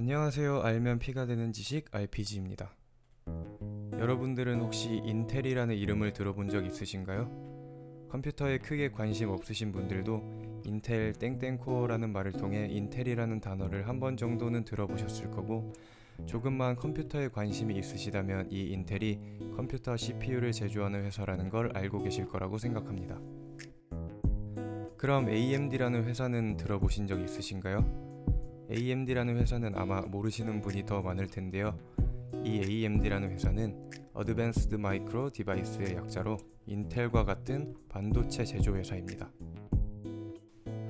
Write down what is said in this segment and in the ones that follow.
안녕하세요. 알면 피가 되는 지식 RPG입니다. 여러분들은 혹시 인텔이라는 이름을 들어본 적 있으신가요? 컴퓨터에 크게 관심 없으신 분들도 인텔 땡땡코어라는 말을 통해 인텔이라는 단어를 한 번 정도는 들어보셨을 거고, 조금만 컴퓨터에 관심이 있으시다면 이 인텔이 컴퓨터 CPU를 제조하는 회사라는 걸 알고 계실 거라고 생각합니다. 그럼 AMD라는 회사는 들어보신 적 있으신가요? AMD라는 회사는 아마 모르시는 분이 더 많을 텐데요. 이 AMD라는 회사는 Advanced Micro Device의 약자로 인텔과 같은 반도체 제조 회사입니다.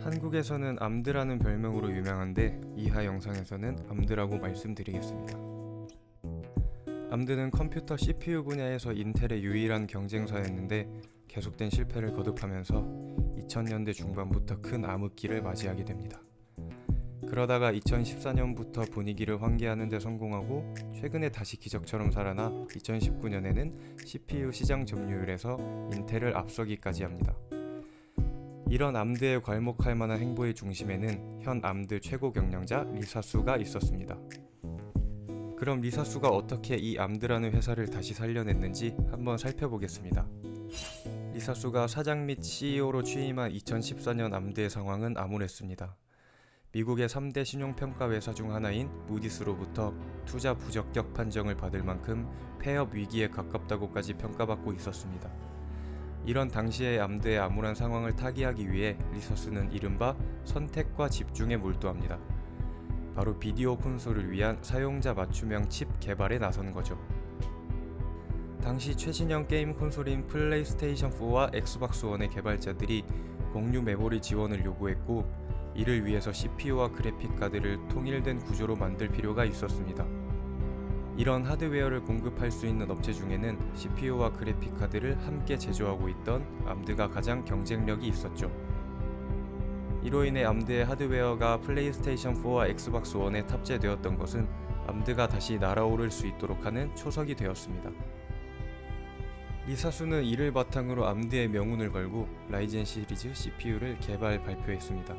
한국에서는 암드라는 별명으로 유명한데 이하 영상에서는 암드라고 말씀드리겠습니다. 암드는 컴퓨터 CPU 분야에서 인텔의 유일한 경쟁사였는데 계속된 실패를 거듭하면서 2000년대 중반부터 큰 암흑기를 맞이하게 됩니다. 그러다가 2014년부터 분위기를 환기하는 데 성공하고 최근에 다시 기적처럼 살아나 2019년에는 CPU 시장 점유율에서 인텔을 앞서기까지 합니다. 이런 암드에 괄목할 만한 행보의 중심에는 현 암드 최고 경영자 리사수가 있었습니다. 그럼 리사수가 어떻게 이 암드라는 회사를 다시 살려냈는지 한번 살펴보겠습니다. 리사수가 사장 및 CEO로 취임한 2014년 암드의 상황은 암울했습니다. 미국의 3대 신용평가 회사 중 하나인 무디스로부터 투자 부적격 판정을 받을 만큼 폐업 위기에 가깝다고까지 평가받고 있었습니다. 이런 당시의 암드의 암울한 상황을 타개하기 위해 리서스는 이른바 선택과 집중에 몰두합니다. 바로 비디오 콘솔을 위한 사용자 맞춤형 칩 개발에 나선 거죠. 당시 최신형 게임 콘솔인 플레이스테이션 4와 엑스박스 1의 개발자들이 공유 메모리 지원을 요구했고, 이를 위해서 CPU와 그래픽카드를 통일된 구조로 만들 필요가 있었습니다. 이런 하드웨어를 공급할 수 있는 업체 중에는 CPU와 그래픽카드를 함께 제조하고 있던 암드가 가장 경쟁력이 있었죠. 이로 인해 암드의 하드웨어가 플레이스테이션 4와 엑스박스 1에 탑재되었던 것은 암드가 다시 날아오를 수 있도록 하는 초석이 되었습니다. 리사수는 이를 바탕으로 암드의 명운을 걸고 라이젠 시리즈 CPU를 개발 발표했습니다.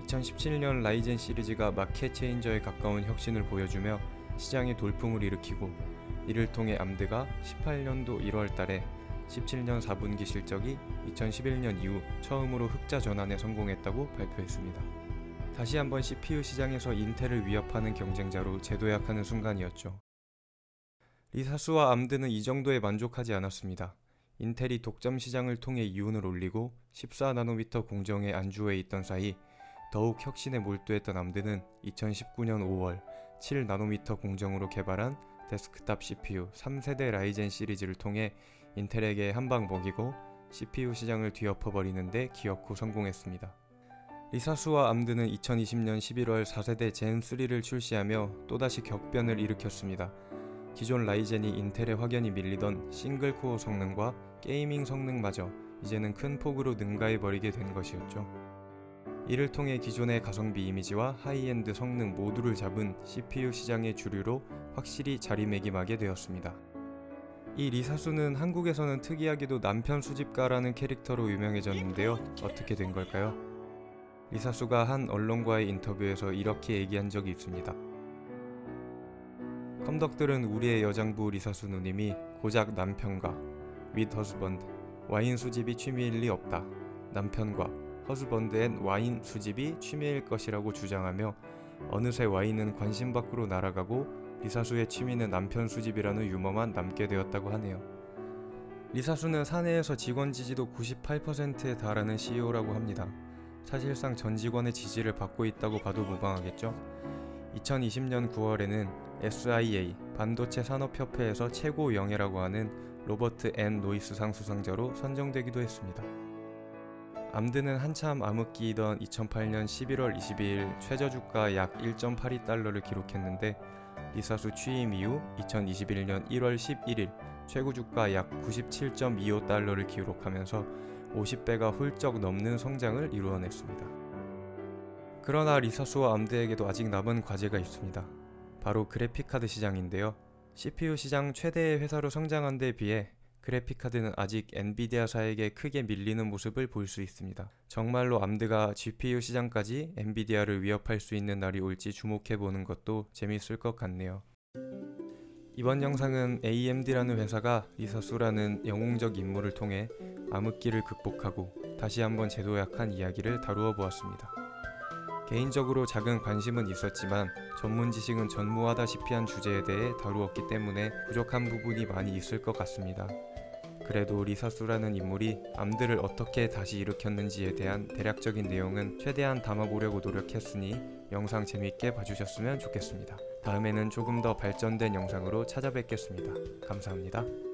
2017년 라이젠 시리즈가 마켓 체인저에 가까운 혁신을 보여주며 시장에 돌풍을 일으키고, 이를 통해 암드가 18년도 1월 달에 17년 4분기 실적이 2011년 이후 처음으로 흑자 전환에 성공했다고 발표했습니다. 다시 한번 CPU 시장에서 인텔을 위협하는 경쟁자로 재도약하는 순간이었죠. 리사수와 암드는 이 정도에 만족하지 않았습니다. 인텔이 독점 시장을 통해 이윤을 올리고 14나노미터 공정에 안주해 있던 사이 더욱 혁신에 몰두했던 암드는 2019년 5월 7나노미터 공정으로 개발한 데스크탑 CPU 3세대 라이젠 시리즈를 통해 인텔에게 한방 먹이고 CPU 시장을 뒤엎어버리는 데 기어코 성공했습니다. 리사수와 암드는 2020년 11월 4세대 젠3를 출시하며 또다시 격변을 일으켰습니다. 기존 라이젠이 인텔의 확연히 밀리던 싱글코어 성능과 게이밍 성능마저 이제는 큰 폭으로 능가해버리게 된 것이었죠. 이를 통해 기존의 가성비 이미지와 하이엔드 성능 모두를 잡은 CPU 시장의 주류로 확실히 자리매김하게 되었습니다. 이 리사수는 한국에서는 특이하게도 남편 수집가라는 캐릭터로 유명해졌는데요. 어떻게 된 걸까요? 리사수가 한 언론과의 인터뷰에서 이렇게 얘기한 적이 있습니다. 컴덕들은 우리의 여장부 리사수 누님이 고작 남편과 with husband, 와인 수집이 취미일 리 없다. 남편과 허즈번드 앤 와인 수집이 취미일 것이라고 주장하며 어느새 와인은 관심 밖으로 날아가고 리사수의 취미는 남편 수집이라는 유머만 남게 되었다고 하네요. 리사수는 사내에서 직원 지지도 98%에 달하는 CEO라고 합니다. 사실상 전 직원의 지지를 받고 있다고 봐도 무방하겠죠. 2020년 9월에는 SIA 반도체 산업협회에서 최고 영예라고 하는 로버트 앤 노이스상 수상자로 선정되기도 했습니다. 암드는 한참 암흑기이던 2008년 11월 22일 최저주가 약 1.82달러를 기록했는데, 리사수 취임 이후 2021년 1월 11일 최고주가 약 97.25달러를 기록하면서 50배가 훌쩍 넘는 성장을 이루어냈습니다. 그러나 리사수와 암드에게도 아직 남은 과제가 있습니다. 바로 그래픽카드 시장인데요. CPU 시장 최대의 회사로 성장한 데 비해 그래픽카드는 아직 엔비디아사에게 크게 밀리는 모습을 볼 수 있습니다. 정말로 암드가 GPU 시장까지 엔비디아를 위협할 수 있는 날이 올지 주목해보는 것도 재밌을 것 같네요. 이번 영상은 AMD라는 회사가 리사수라는 영웅적 인물을 통해 암흑기를 극복하고 다시 한번 재도약한 이야기를 다루어 보았습니다. 개인적으로 작은 관심은 있었지만 전문 지식은 전무하다시피 한 주제에 대해 다루었기 때문에 부족한 부분이 많이 있을 것 같습니다. 그래도 리사수라는 인물이 암드를 어떻게 다시 일으켰는지에 대한 대략적인 내용은 최대한 담아보려고 노력했으니 영상 재밌게 봐주셨으면 좋겠습니다. 다음에는 조금 더 발전된 영상으로 찾아뵙겠습니다. 감사합니다.